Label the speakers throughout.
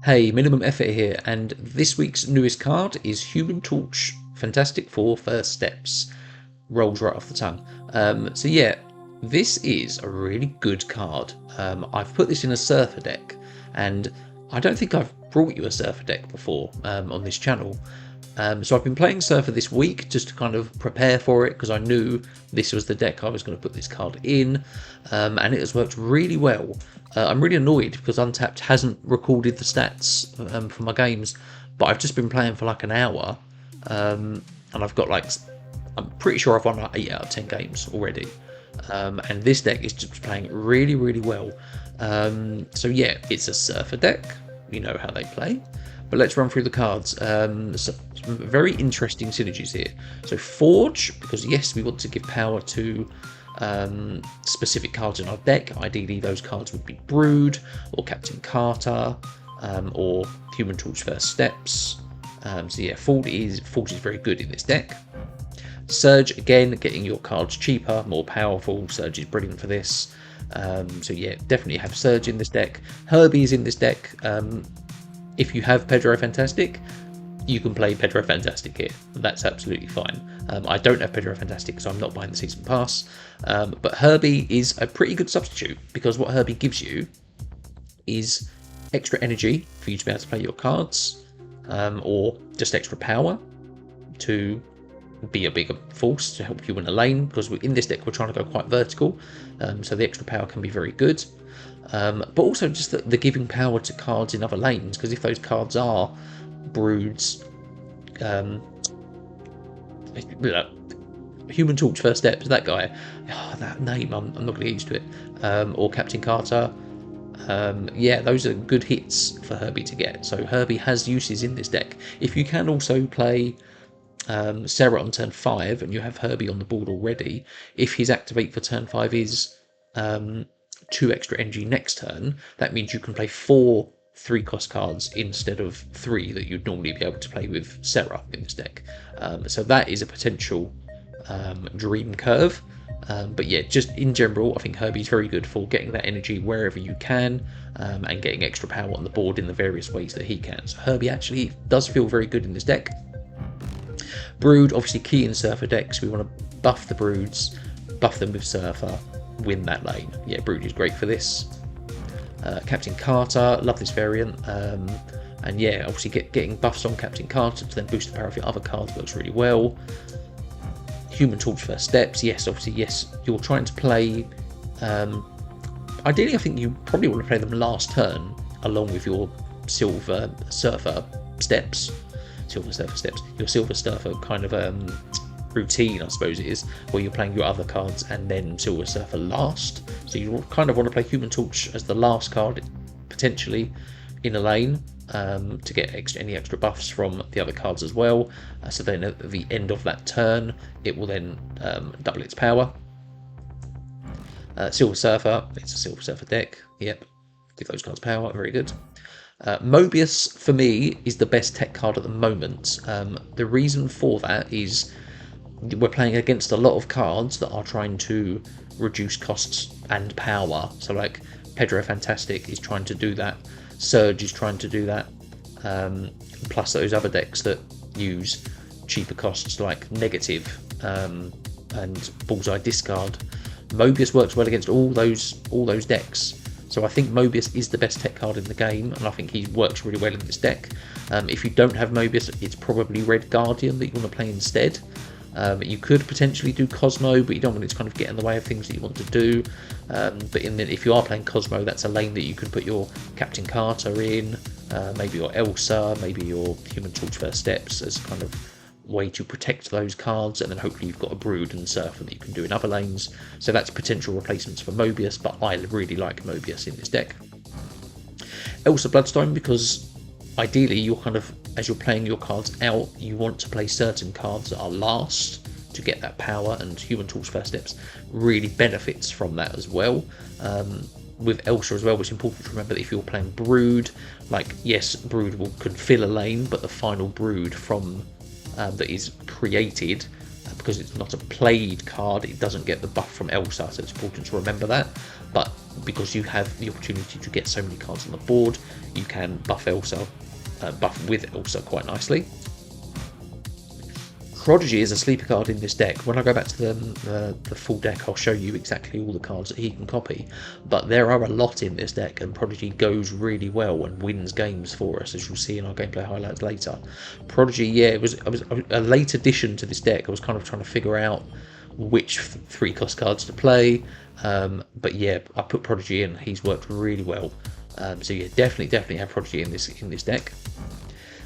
Speaker 1: Hey, Minimum Effort here, and this week's newest card is Human Torch Fantastic Four First Steps. Rolls right off the tongue. So yeah, this is a really good card. I've put this in a Surfer deck, and I don't think I've brought you a Surfer deck before on this channel. So I've been playing Surfer this week just to kind of prepare for it because I knew this was the deck I was going to put this card in, and it has worked really well. I'm really annoyed because Untapped hasn't recorded the stats for my games, but I've just been playing for like an hour, and I've got like, I'm pretty sure I've won like 8 out of 10 games already. And this deck is just playing really, really well. So yeah, it's a Surfer deck. You know how they play. But let's run through the cards. Some very interesting synergies here. So Forge, because yes, we want to give power to specific cards in our deck. Ideally, those cards would be Brood, or Captain Carter, or Human Torch First Steps. So yeah, Forge is very good in this deck. Surge, again, getting your cards cheaper, more powerful. Surge is brilliant for this. So yeah, definitely have Surge in this deck. Herbie is in this deck. If you have Pedro Fantastic, you can play Pedro Fantastic here. That's absolutely fine. I don't have Pedro Fantastic, so I'm not buying the Season Pass. But Herbie is a pretty good substitute because what Herbie gives you is extra energy for you to be able to play your cards, or just extra power to be a bigger force to help you win a lane, because in this deck we're trying to go quite vertical, so the extra power can be very good. But also just the giving power to cards in other lanes, because if those cards are Broods, Human Torch First Steps, that guy, that name, I'm not going to get used to it, or Captain Carter, yeah, those are good hits for Herbie to get. So Herbie has uses in this deck. If you can also play Sarah on turn 5 and you have Herbie on the board already, if his activate for turn 5 is 2 extra energy next turn, that means you can play 4 3-cost cards instead of 3 that you'd normally be able to play with Sarah in this deck. So that is a potential dream curve. But yeah, just in general, I think Herbie's very good for getting that energy wherever you can, and getting extra power on the board in the various ways that he can. So Herbie actually does feel very good in this deck. Brood, obviously key in Surfer decks. We want to buff the Broods, buff them with Surfer, win that lane. Yeah, Brood is great for this. Captain Carter, love this variant. And yeah, obviously getting buffs on Captain Carter to then boost the power of your other cards works really well. Human Torch First Steps, yes, obviously, yes, you're trying to play. Ideally, I think you probably want to play them last turn along with your Silver Surfer Steps. Silver Surfer Steps, your Silver Surfer kind of routine, I suppose it is, where you're playing your other cards and then Silver Surfer last. So you kind of want to play Human Torch as the last card, potentially in a lane, to get any extra buffs from the other cards as well. So then at the end of that turn, it will then double its power. Silver Surfer, it's a Silver Surfer deck. Yep, give those cards power, very good. Mobius, for me, is the best tech card at the moment. The reason for that is we're playing against a lot of cards that are trying to reduce costs and power. So like Pedro Fantastic is trying to do that. Surge is trying to do that. Plus those other decks that use cheaper costs like Negative and Bullseye Discard. Mobius works well against all those decks. So I think Mobius is the best tech card in the game, and I think he works really well in this deck. If you don't have Mobius, it's probably Red Guardian that you want to play instead. You could potentially do Cosmo, but you don't want it to kind of get in the way of things that you want to do. But if you are playing Cosmo, that's a lane that you can put your Captain Carter in, maybe your Elsa, maybe your Human Torch First Steps as kind of way to protect those cards, and then hopefully you've got a Brood and Surfer that you can do in other lanes. So that's potential replacements for Mobius, but I really like Mobius in this deck. Elsa Bloodstone, because ideally you're kind of, as you're playing your cards out, you want to play certain cards that are last to get that power, and Human Torch First Steps really benefits from that as well. With Elsa as well, it's important to remember that if you're playing Brood, like yes, Brood could fill a lane, but the final Brood from that is created, because it's not a played card, it doesn't get the buff from Elsa, so it's important to remember that. But because you have the opportunity to get so many cards on the board, you can buff Elsa, buff with Elsa quite nicely. Prodigy is a sleeper card in this deck. When I go back to the full deck, I'll show you exactly all the cards that he can copy. But there are a lot in this deck, and Prodigy goes really well and wins games for us, as you'll see in our gameplay highlights later. Prodigy, yeah, it was a late addition to this deck. I was kind of trying to figure out which 3-cost cards to play. But yeah, I put Prodigy in. He's worked really well. So yeah, definitely have Prodigy in this deck.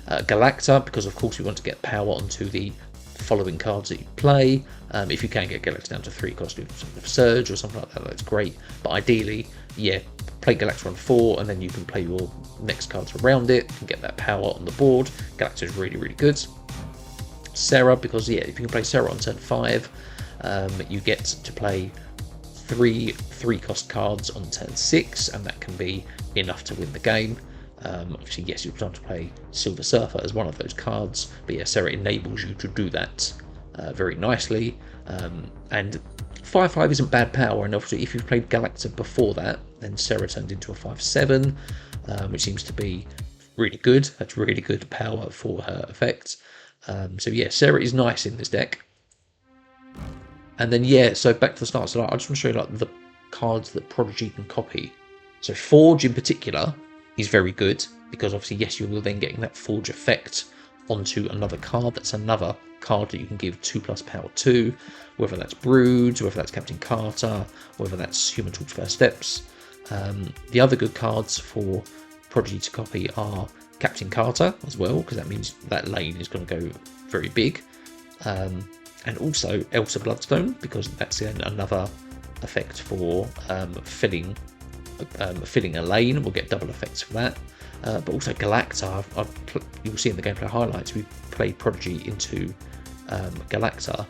Speaker 1: Galacta, because of course we want to get power onto the following cards that you play. If you can get Galacta down to 3 cost of Surge or something like that, that's great. But ideally, yeah, play Galacta on 4 and then you can play your next cards around it and get that power on the board. Galacta is really, really good. Sarah, because yeah, if you can play Sarah on turn 5, you get to play 3-cost cards on turn 6, and that can be enough to win the game. Obviously, yes, you're trying to play Silver Surfer as one of those cards, but yeah, Sarah enables you to do that very nicely. And 5/5 isn't bad power, and obviously if you've played Galacta before that, then Sarah turned into a 5/7, which seems to be really good. That's really good power for her effect. So yeah, Sarah is nice in this deck. And then yeah, so back to the start. So I just want to show you like the cards that Prodigy can copy. So Forge in particular is very good, because obviously yes, you will then getting that Forge effect onto another card. That's another card that you can give 2+ power to, whether that's Brood, whether that's Captain Carter, whether that's Human Torch First Steps. The other good cards for Prodigy to copy are Captain Carter as well, because that means that lane is going to go very big, and also Elsa Bloodstone, because that's another effect for filling a lane. We'll get double effects for that. But also Galacta, you'll see in the gameplay highlights, we played Prodigy into Galacta,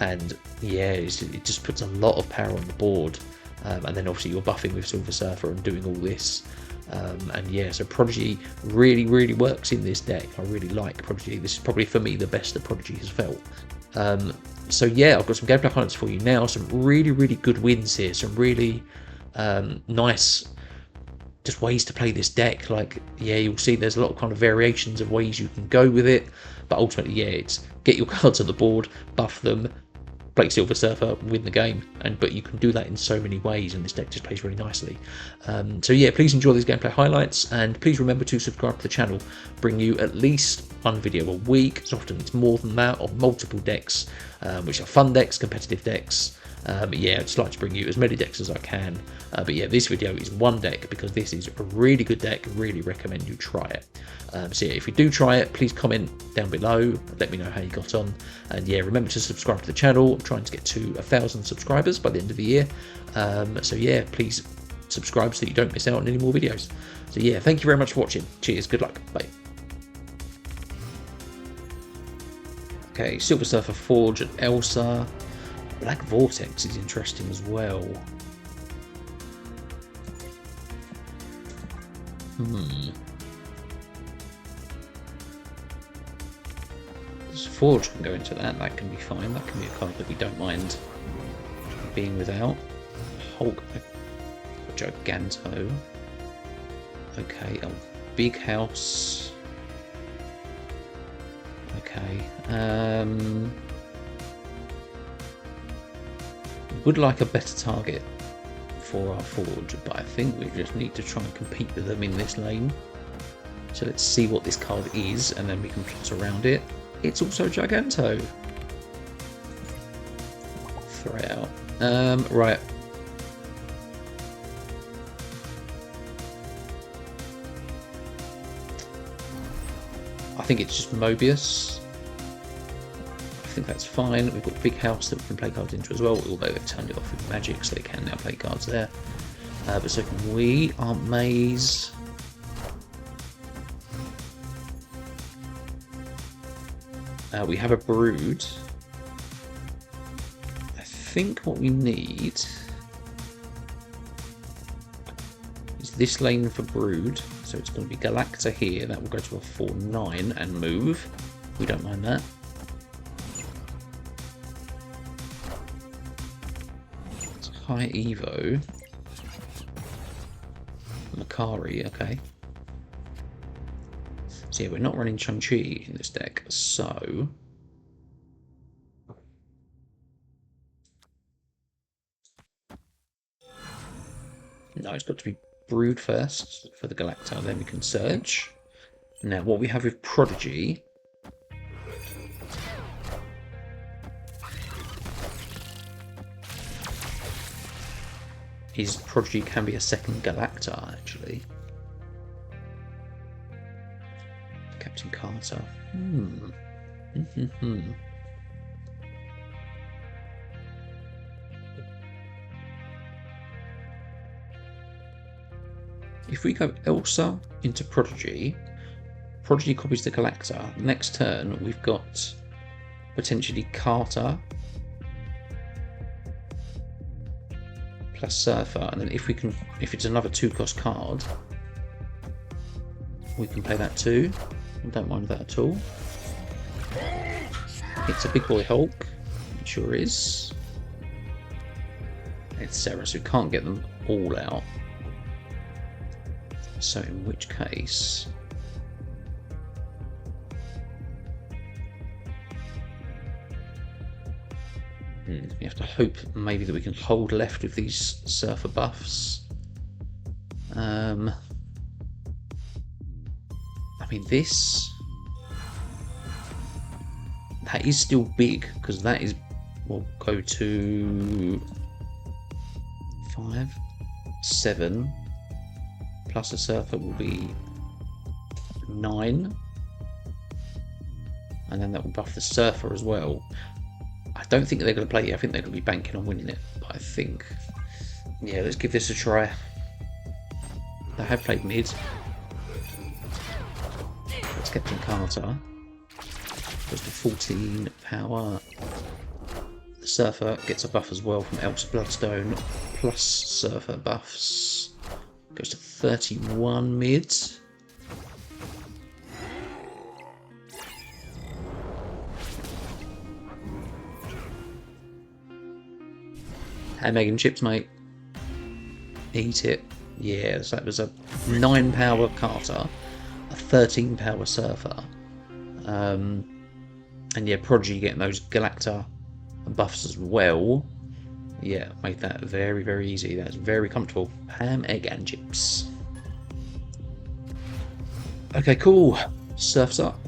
Speaker 1: and yeah, it just puts a lot of power on the board. And then obviously you're buffing with Silver Surfer and doing all this. And yeah, so Prodigy really, really works in this deck. I really like Prodigy. This is probably for me the best that Prodigy has felt. So yeah, I've got some gameplay highlights for you now. Some really, really good wins here. Some really nice just ways to play this deck. Like, yeah, you'll see there's a lot of kind of variations of ways you can go with it, but ultimately, yeah, it's get your cards on the board, buff them, play Silver Surfer, win the game. But you can do that in so many ways, and this deck just plays really nicely. So yeah, please enjoy these gameplay highlights, and please remember to subscribe to the channel. Bring you at least one video a week. So often it's more than that, of multiple decks, which are fun decks, competitive decks. But yeah, I'd just like to bring you as many decks as I can. But yeah, this video is one deck, because this is a really good deck. Really recommend you try it. So yeah, if you do try it, please comment down below. Let me know how you got on. And yeah, remember to subscribe to the channel. I'm trying to get to 1,000 subscribers by the end of the year. So yeah, please subscribe so that you don't miss out on any more videos. So yeah, thank you very much for watching. Cheers, good luck, bye. Okay, Silver Surfer, Forge, and Elsa. Black Vortex is interesting as well. Forge can go into that. That can be fine. That can be a card that we don't mind being without. Hulk, Giganto. Okay, a big house. Okay. Would like a better target for our Forge, but I think we just need to try and compete with them in this lane. So let's see what this card is, and then we can plot around it. It's also Giganto. Throw it out. Right. I think it's just Mobius. I think that's fine. We've got a big house that we can play cards into as well, although they've turned it off with magic, so they can now play cards there. But so can we. Our Maze. We have a Brood. I think what we need is this lane for Brood. So it's going to be Galacta here. That will go to a 4/9 and move. We don't mind that. It's high Evo. Makari, okay. So yeah, we're not running Chang-Chi in this deck, so... No, it's got to be brewed first for the Galacta, then we can Surge. Now, what we have with Prodigy... is Prodigy can be a second Galacta, actually. Captain Carter. If we go Elsa into Prodigy, Prodigy copies the Galacta. Next turn, we've got potentially Carter plus Surfer, and then if it's another 2-cost card, we can play that too. I don't mind that at all. It's a big boy Hulk, it sure is. It's Sarah, so we can't get them all out. So in which case... we have to hope maybe that we can hold left with these Surfer buffs. I mean, this... that is still big, because that is... we'll go to... 5, 7... plus a Surfer will be 9. And then that will buff the Surfer as well. I don't think they're going to play it. I think they're going to be banking on winning it. But I think... yeah, let's give this a try. They have played mid. Let's get Captain Carter. Goes to 14 power. The Surfer gets a buff as well from Elsa Bloodstone. Plus Surfer buffs. Goes to 31 mid. Hey, Megan Chips, mate. Eat it. Yeah, so that was a 9 power Carter, a 13 power Surfer. And yeah, Prodigy getting those Galacta buffs as well. Yeah, made that very, very easy. That's very comfortable. Ham, egg, and chips. Okay, cool. Surf's up.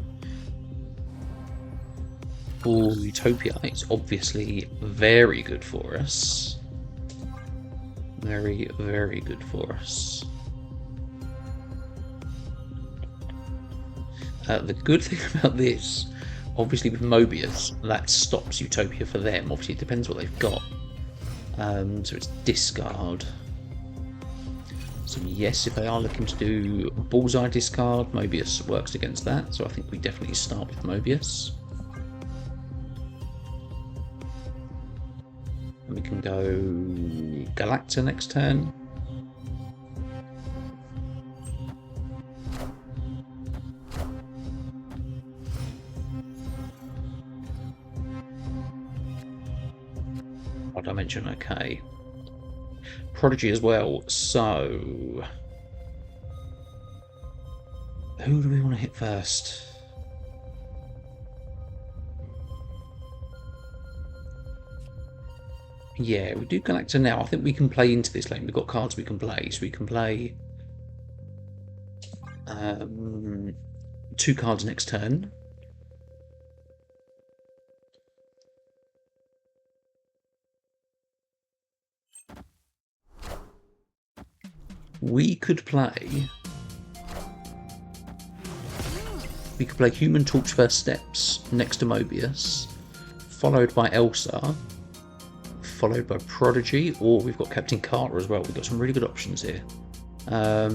Speaker 1: Oh, Utopia. It's obviously very good for us. Very, very good for us. The good thing about this, obviously with Mobius, that stops Utopia for them. Obviously it depends what they've got. So it's discard. So yes, if they are looking to do bullseye discard, Mobius works against that. So I think we definitely start with Mobius. And we can go Galacta next turn. Odd dimension, okay. Prodigy as well, so... who do we want to hit first? Yeah, we do Galacta now. I think we can play into this lane. We've got cards we can play. So we can play 2 cards next turn. We could play Human Torch First Steps next to Mobius, followed by Elsa, followed by Prodigy, or we've got Captain Carter as well. We've got some really good options here. I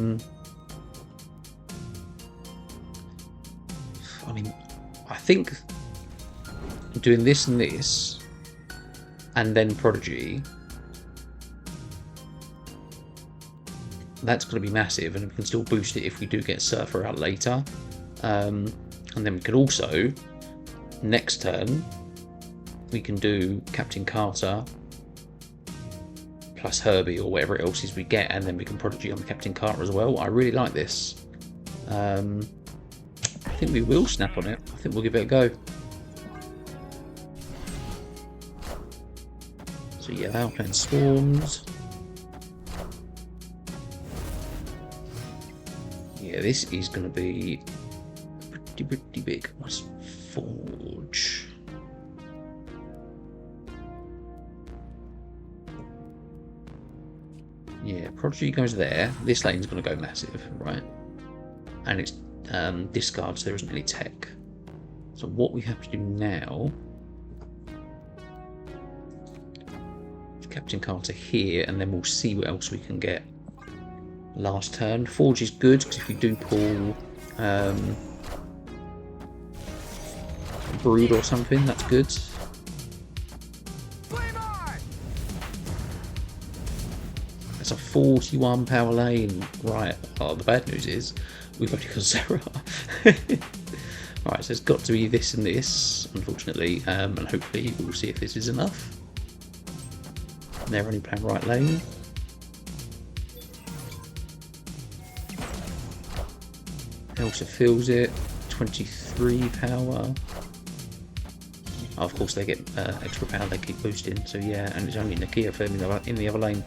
Speaker 1: mean, I think doing this and this, and then Prodigy, that's going to be massive, and we can still boost it if we do get Surfer out later. And then we could also, next turn, we can do Captain Carter plus Herbie or whatever else is we get, and then we can Prodigy on the Captain Carter as well. I really like this. I think we will snap on it. I think we'll give it a go. So yeah, they are playing Swarms. Yeah, this is going to be pretty big. What's Forge? Yeah, Prodigy goes there. This lane's going to go massive, right? And it's discard, so there isn't any tech. So what we have to do now... Captain Carter here, and then we'll see what else we can get last turn. Forge is good, because if we do pull Brood or something, that's good. That's a 41 power lane. Right, oh, the bad news is we've only got Zera. Right, so it's got to be this and this, unfortunately, and hopefully we'll see if this is enough. They're only playing right lane. Elsa fills it. 23 power. Oh, of course they get extra power, they keep boosting. So yeah, and it's only Nakia firming in the other lane.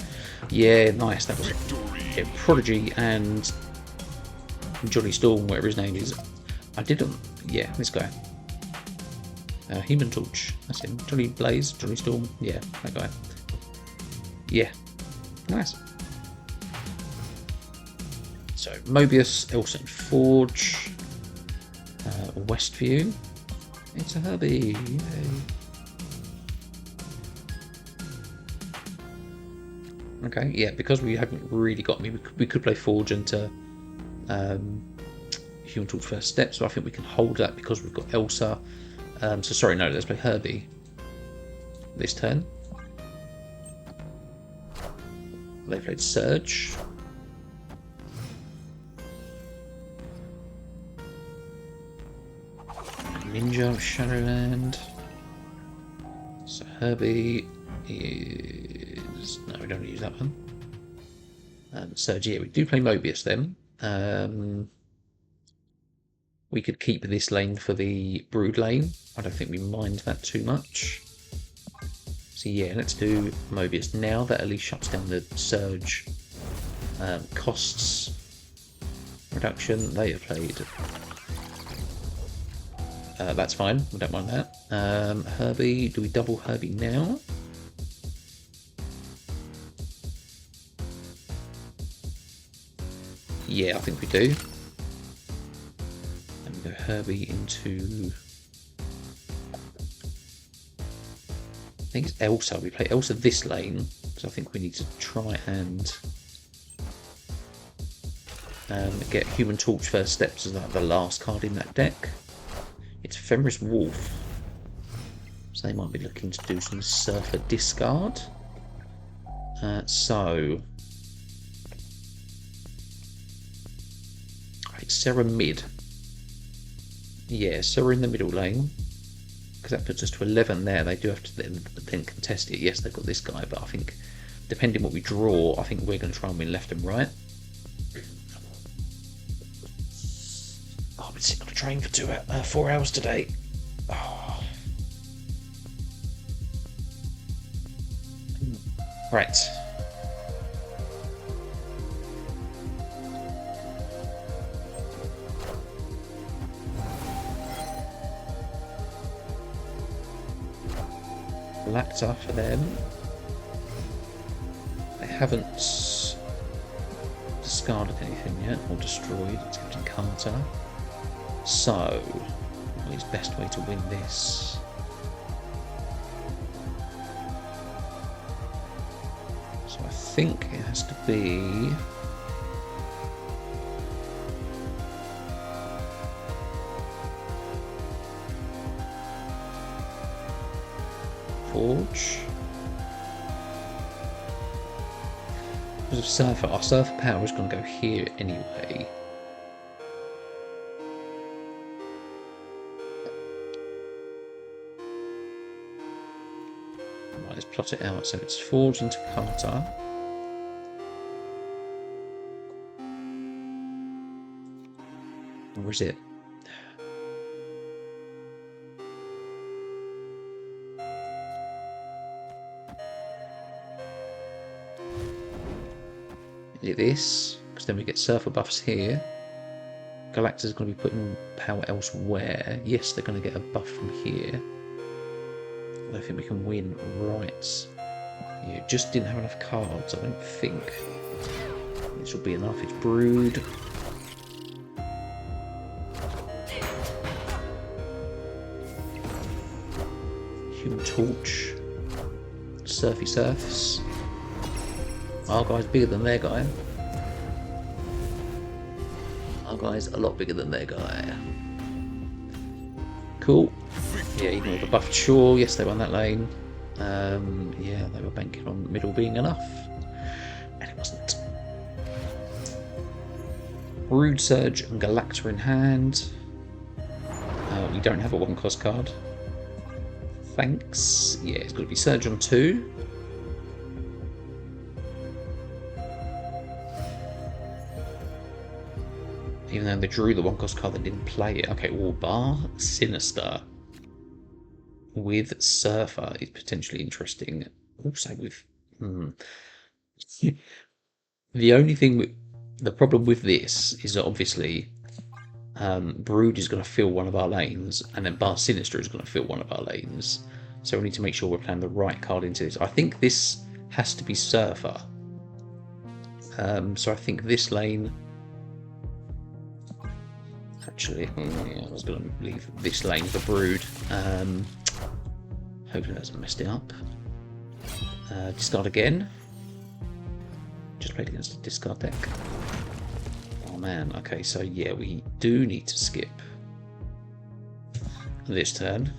Speaker 1: Yeah, nice. That was yeah, Prodigy and Johnny Storm, whatever his name is. I didn't. Yeah, this guy. Human Torch. That's him. Johnny Blaze, Johnny Storm. Yeah, that guy. Yeah, nice. So Mobius, Elsa and Forge, Westview. It's a Herbie. Yay. Okay, yeah, because we haven't really got me, we could play Forge into Human Torch first step, so I think we can hold that because we've got Elsa. So sorry, no, let's play Herbie this turn. They played Surge. Ninja of Shadowland. So Herbie is... No, we don't use that one. Surge, yeah, we do play Mobius then. We could keep this lane for the Brood lane. I don't think we mind that too much. So yeah, let's do Mobius now. That at least shuts down the Surge costs reduction. They have played. That's fine. We don't mind that. Herbie, do we double Herbie now? Yeah, I think we do. And we go Herbie into... I think it's Elsa. We play Elsa this lane, so I think we need to try and get Human Torch first steps as like the last card in that deck. It's Fenris Wolf, so they might be looking to do some Surfer discard. So right, Sarah mid. Yeah, Sarah in the middle lane. Because that puts us to 11 there. They do have to then contest it. Yes, they've got this guy, but I think depending what we draw, I think we're going to try and win left and right. Oh, I've been sitting on a train for 4 hours today. Oh. Right. Lacta for them. They haven't discarded anything yet or destroyed. It's Captain Carter. So, what is best way to win this? So I think it has to be... Forge. Because of Surfer, our Surfer power is going to go here anyway. Right, let's plot it out. So it's Forge into Carter. Or is it? Is it this? Because then we get Surfer buffs here. Galacta's going to be putting power elsewhere. Yes, they're going to get a buff from here. I don't think we can win. Right. Yeah, just didn't have enough cards, I don't think. This will be enough. It's Brood. Human Torch. Surfy Surfs. Our guy's bigger than their guy. Our guy's a lot bigger than their guy. Cool. Yeah, even with a buffed Shore, yes, they won that lane. Yeah, they were banking on the middle being enough. And it wasn't. Brood Surge and Galacta in hand. We don't have a 1-cost card. Thanks. Yeah, it's got to be Surge on 2. Even though they drew the 1-cost card, they didn't play it. Okay, or Bar Sinister with Surfer is potentially interesting. Also with... The only thing... The problem with this is that obviously Brood is going to fill one of our lanes, and then Bar Sinister is going to fill one of our lanes. So we need to make sure we're playing the right card into this. I think this has to be Surfer. So I think this lane... Actually, I was going to leave this lane for Brood. Hopefully that hasn't messed it up. Discard again. Just played against a discard deck. Oh man, okay, so yeah, we do need to skip this turn.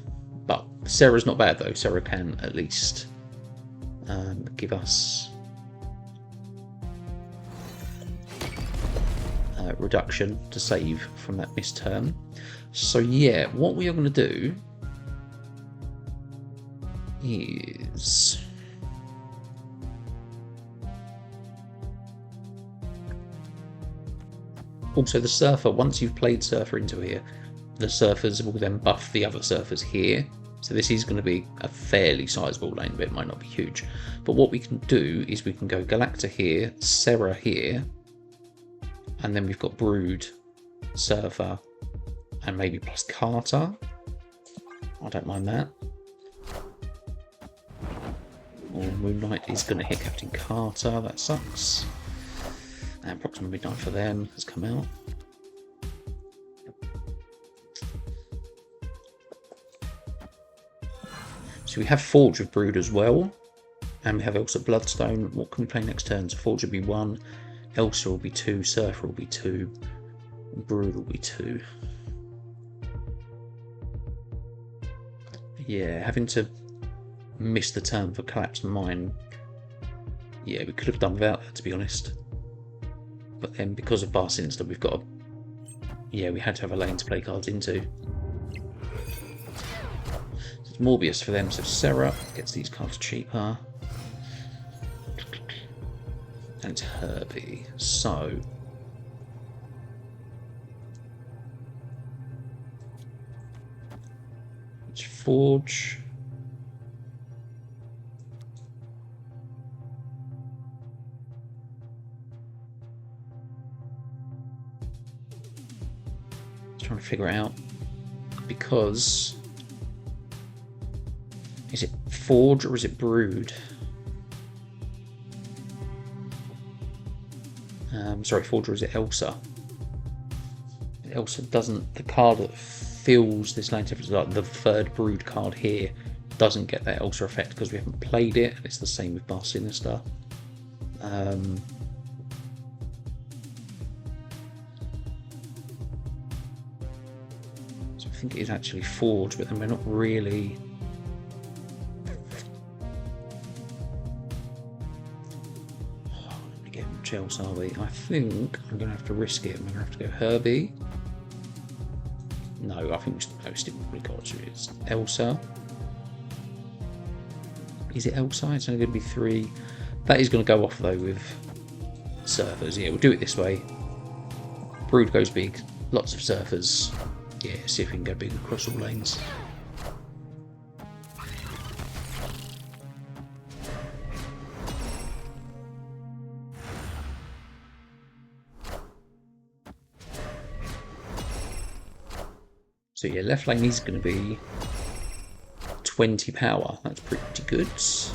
Speaker 1: But Serra's not bad though. Serra can at least give us reduction to save from that missed turn. So yeah, what we are going to do is also the Surfer. Once you've played Surfer into here, the Surfers will then buff the other Surfers here. So this is going to be a fairly sizable lane, but it might not be huge. But what we can do is we can go Galacta here, Serra here, and then we've got Brood, Surfer, and maybe plus Carter. I don't mind that. Or Moonlight is going to hit Captain Carter, that sucks. And Proxima Midnight for them has come out. So we have Forge with Brood as well. And we have Elsa Bloodstone. What can we play next turn? So Forge will be 1. Elsa will be 2, Surfer will be 2, Brood will be 2. Yeah, having to miss the turn for Collapsed Mine. Yeah, we could have done without that, to be honest. But then because of Bar Sinister, we've got a... Yeah, we had to have a lane to play cards into. So it's Morbius for them, so Serra gets these cards cheaper. And it's Herbie. So it's Forge. Trying to figure it out, because is it Forge or is it Brood? Sorry, Forge, or is it Elsa? Elsa doesn't. The card that fills this lane, like the third Brood card here, doesn't get that Elsa effect because we haven't played it, and it's the same with Bar Sinister. So I think it is actually Forge, but then we're not really. Which else are we? I think I'm going to have to risk it. I'm going to have to go Herbie. No, I think we still probably got it. It's Elsa. Is it Elsa? It's only going to be 3. That is going to go off though with Surfers. Yeah, we'll do it this way. Brood goes big. lots of surfers. Yeah, see if we can go big across all lanes. So yeah, left lane is going to be 20 power. That's pretty good. Plus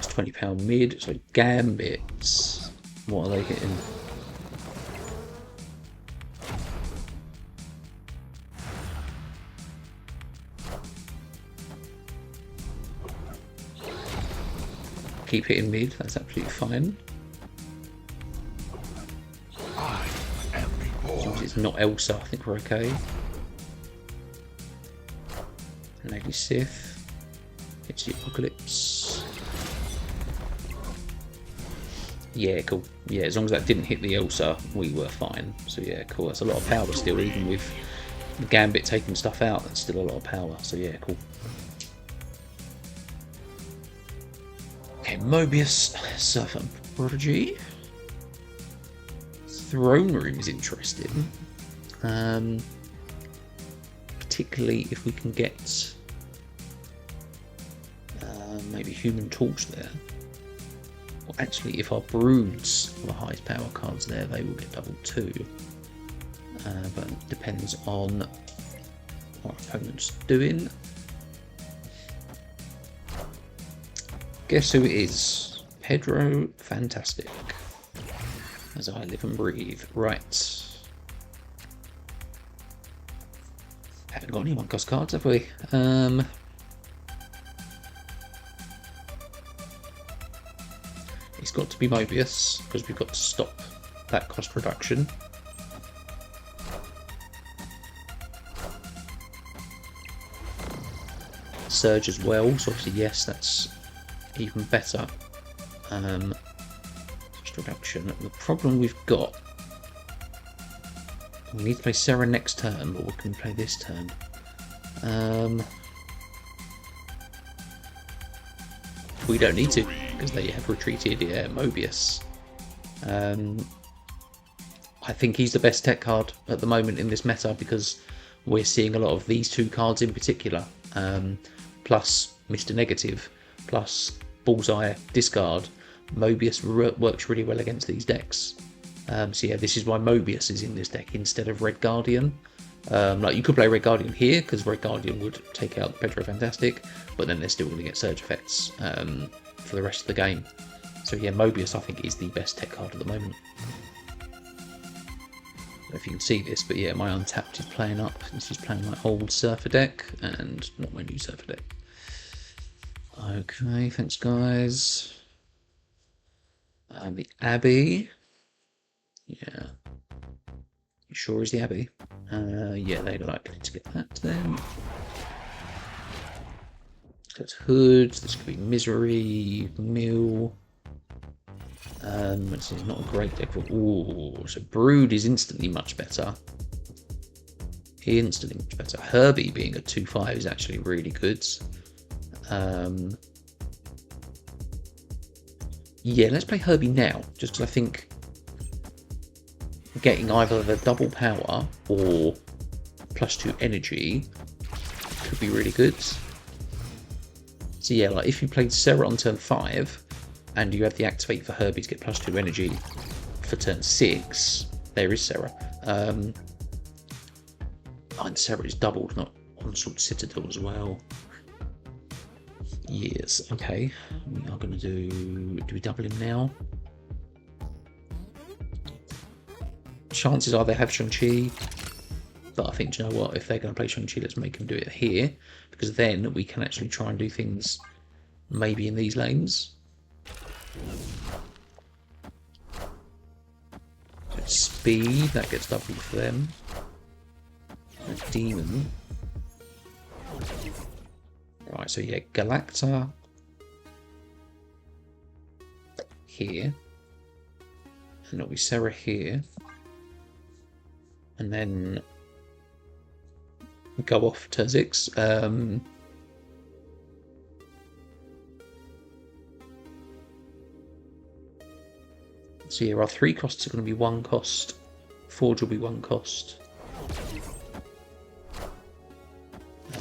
Speaker 1: 20 power mid. So Gambits. What are they hitting? Keep hitting mid. That's absolutely fine. As long as it's not Elsa, I think we're okay. Lady Sith. It's the Apocalypse. Yeah, cool. Yeah, as long as that didn't hit the Elsa, we were fine. So yeah, cool. That's a lot of power still, even with the Gambit taking stuff out. That's still a lot of power. So yeah, cool. Okay, Mobius, Surfer and Prodigy. Throne Room is interesting. Particularly if we can get maybe Human Torch there. Well, actually, if our Broods are the highest power cards there, they will get double too. But it depends on what our opponent's doing. Guess who it is? Pedro Fantastic. As I live and breathe. Right. Haven't got any one cost cards, have we? It's got to be Mobius, because we've got to stop that cost reduction. Surge as well, so obviously yes, that's even better. Cost reduction. The problem we've got, we need to play Sarah next turn, but we can play this turn. We don't need to, because they have retreated Mobius. I think he's the best tech card at the moment in this meta, because we're seeing a lot of these two cards in particular. Plus Mr. Negative, plus Bullseye Discard. Mobius works really well against these decks. So yeah, this is why Mobius is in this deck instead of Red Guardian. Like you could play Red Guardian here, because Red Guardian would take out Pedro Fantastic, but then they're still going to get surge effects for the rest of the game. So yeah, Mobius I think is the best tech card at the moment. I don't know if you can see this, but yeah, my Untapped is playing up. This is playing my old Surfer deck, and not my new Surfer deck. Okay, thanks guys. The Abbey. Yeah. You sure is the Abbey? Yeah, they're likely to get that then. That's Hood, this could be Misery, Mill. This is not a great deck for. Ooh, so Brood is instantly much better. Instantly much better. Herbie being a 2/5 is actually really good. Yeah, let's play Herbie now, just because I think getting either the double power or +2 energy could be really good. So yeah, like if you played Sarah on turn 5 and you had the activate for Herbie to get +2 energy for turn 6, there is Sarah. And Sarah is doubled, not Onslaught Citadel as well. Yes, okay. We are going to do we double him now? Chances are they have Shang-Chi, but I think, do you know what, if they're going to play Shang-Chi, let's make them do it here, because then we can actually try and do things maybe in these lanes. So speed, that gets doubled for them. A demon. Right, so yeah, Galacta here, and it'll be Sarah here, and then go off turn 6. So yeah, our 3 costs are going to be 1 cost Forge will be 1 cost.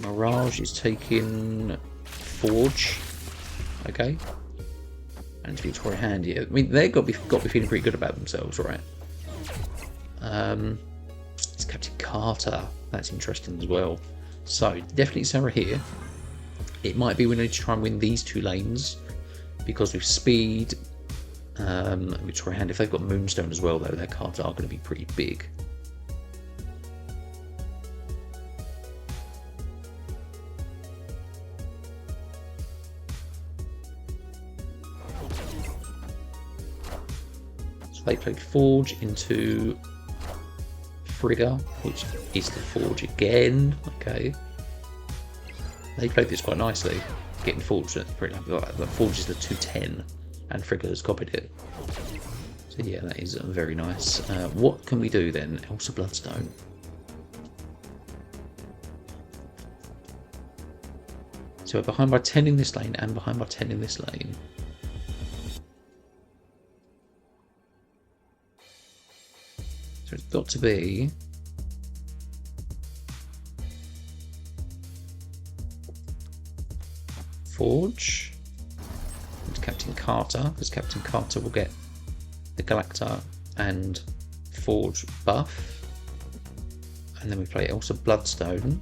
Speaker 1: Mirage is taking Forge. Okay. And Victoria Hand, yeah. I mean, they've got to be feeling pretty good about themselves, right? It's Captain Carter. That's interesting as well. So, definitely Sarah here. It might be we need to try and win these 2 lanes. Because with speed, Victoria Hand, if they've got Moonstone as well, though, their cards are going to be pretty big. So they played Forge into Frigga, which is the Forge again. Okay. They played this quite nicely. Getting Forge, pretty the Forge is the 210, and Frigga has copied it. So yeah, that is very nice. What can we do then? Elsa Bloodstone. So we're behind by 10 in this lane and behind by 10 in this lane. So it's got to be Forge and Captain Carter, because Captain Carter will get the Galacta and Forge buff. And then we play Elsa Bloodstone.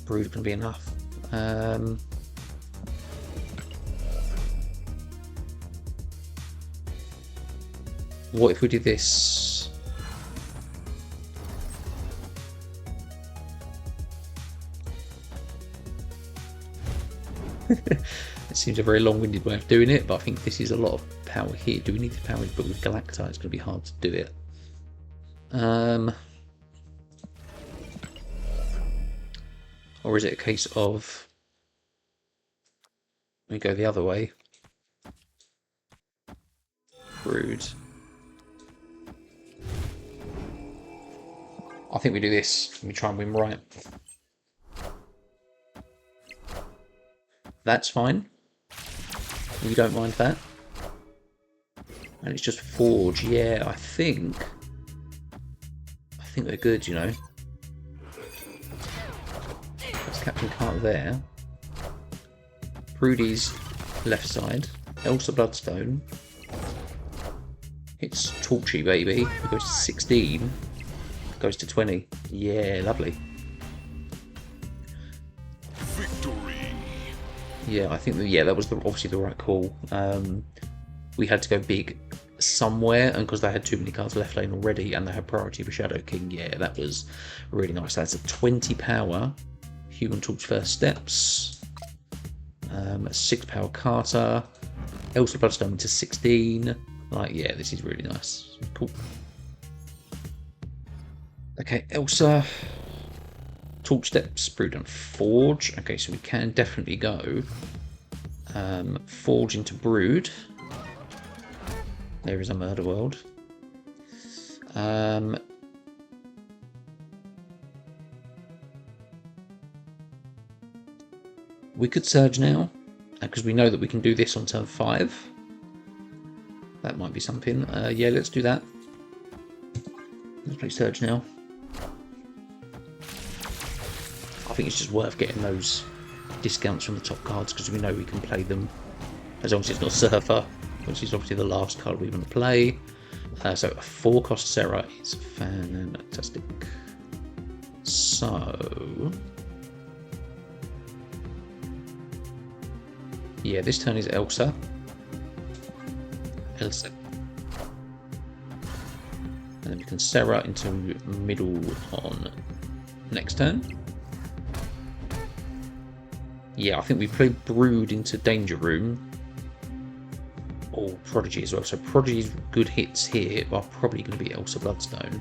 Speaker 1: Brood can be enough. What if we did this? It seems a very long-winded way of doing it, but I think this is a lot of power here. Do we need the power? But with Galacta, it's going to be hard to do it. Or is it a case of we go the other way? Brood. I think we do this. We try and win right. That's fine. We don't mind that. And it's just Forge. Yeah, I think we're good, you know. That's Captain Carter there. Prodigy's left side. Elsa Bloodstone. It's Torchy, baby. It goes to 16. Goes to 20. Yeah, lovely.
Speaker 2: Victory.
Speaker 1: Yeah, I think that was obviously the right call. We had to go big somewhere, and because they had too many cards left lane already, and they had priority for Shadow King. Yeah, that was really nice. That's a 20 power Human Torch first steps. 6 power Carter. Elsa Bloodstone to 16. Like, yeah, this is really nice. Cool. Okay, Elsa. Torch steps, Brood and Forge. Okay, so we can definitely go Forge into Brood. There is a Murder World. We could Surge now, because we know that we can do this on turn 5. That might be something. Yeah, let's do that. Let's play Surge now. I think it's just worth getting those discounts from the top cards because we know we can play them as long as it's not Surfer, which is obviously the last card we want to play. So a 4-cost Serra is fantastic. So yeah, this turn is Elsa. And then we can Serra into middle on next turn. Yeah, I think we play Brood into Danger Room. Or Prodigy as well. So Prodigy's good hits here are probably going to be Elsa Bloodstone.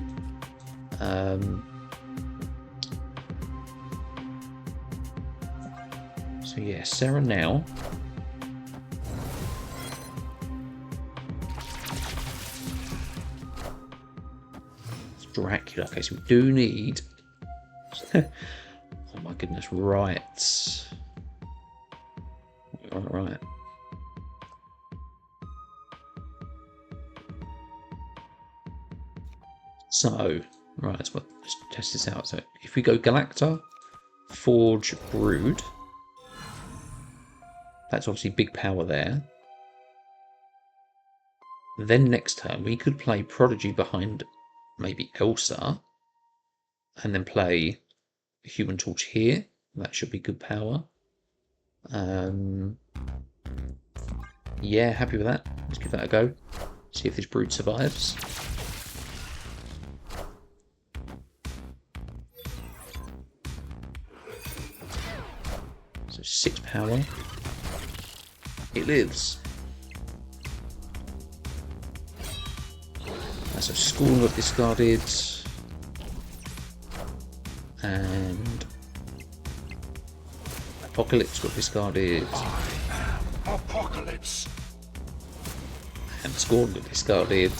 Speaker 1: So yeah, Sarah now. It's Dracula. Okay, so we do need... oh my goodness, right. Right. So, right, let's test this out. So, if we go Galacta, Forge, Brood, that's obviously big power there. Then next turn, we could play Prodigy behind maybe Elsa, and then play Human Torch here. That should be good power. Yeah, happy with that. Let's give that a go. See if this Brood survives. So 6 power. It lives. That's a Scorn got discarded. And Apocalypse got discarded.
Speaker 2: Apocalypse.
Speaker 1: And Scorn got discarded.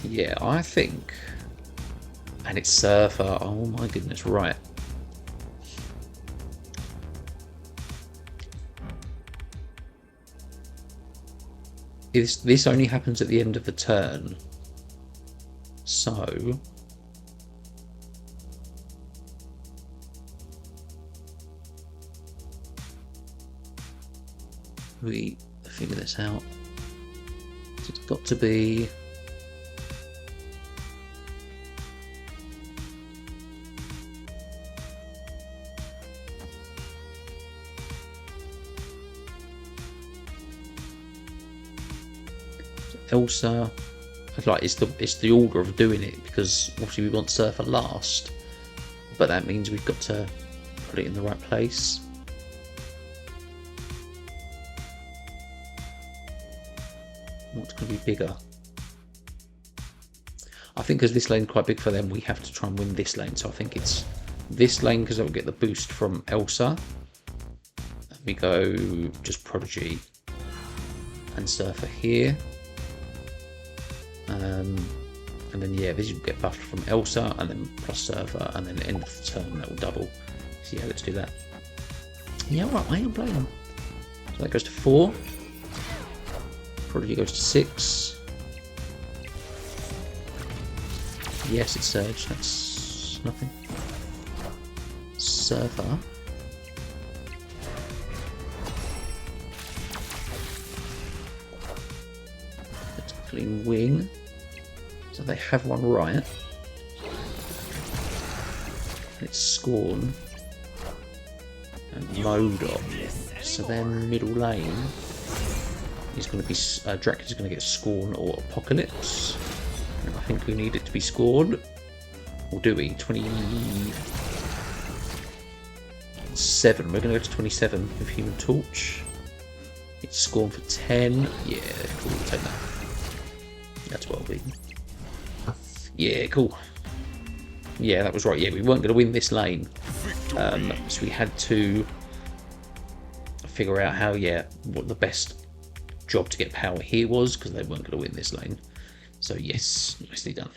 Speaker 1: Yeah, I think. And it's Surfer. Oh my goodness, right. This only happens at the end of the turn. So we figure this out. It's got to be Elsa. Like it's the order of doing it, because obviously we want Surfer last, but that means we've got to put it in the right place. What's going to be bigger? I think because this lane's quite big for them, we have to try and win this lane. So I think it's this lane because it will get the boost from Elsa. And we go just Prodigy and Surfer here. And then yeah, this will get buffed from Elsa, and then plus Surfer, and then end of the turn that will double. So yeah, let's do that. Yeah, right, I am playing. So that goes to 4. Prodigy goes to 6. Yes, it's Surge. That's nothing. Surfer. Let's clean Wing. So they have one right. It's Scorn and Modok. So their middle lane is going to be Dracula's going to get Scorn or Apocalypse. And I think we need it to be Scorn. Or do we? 27. We're going to go to 27 with Human Torch. It's Scorn for 10. Yeah, cool. We'll take that. That's well beaten. Yeah, cool. Yeah, that was right. Yeah, we weren't going to win this lane. So we had to figure out how, what the best job to get power here was, because they weren't going to win this lane. So yes, nicely done.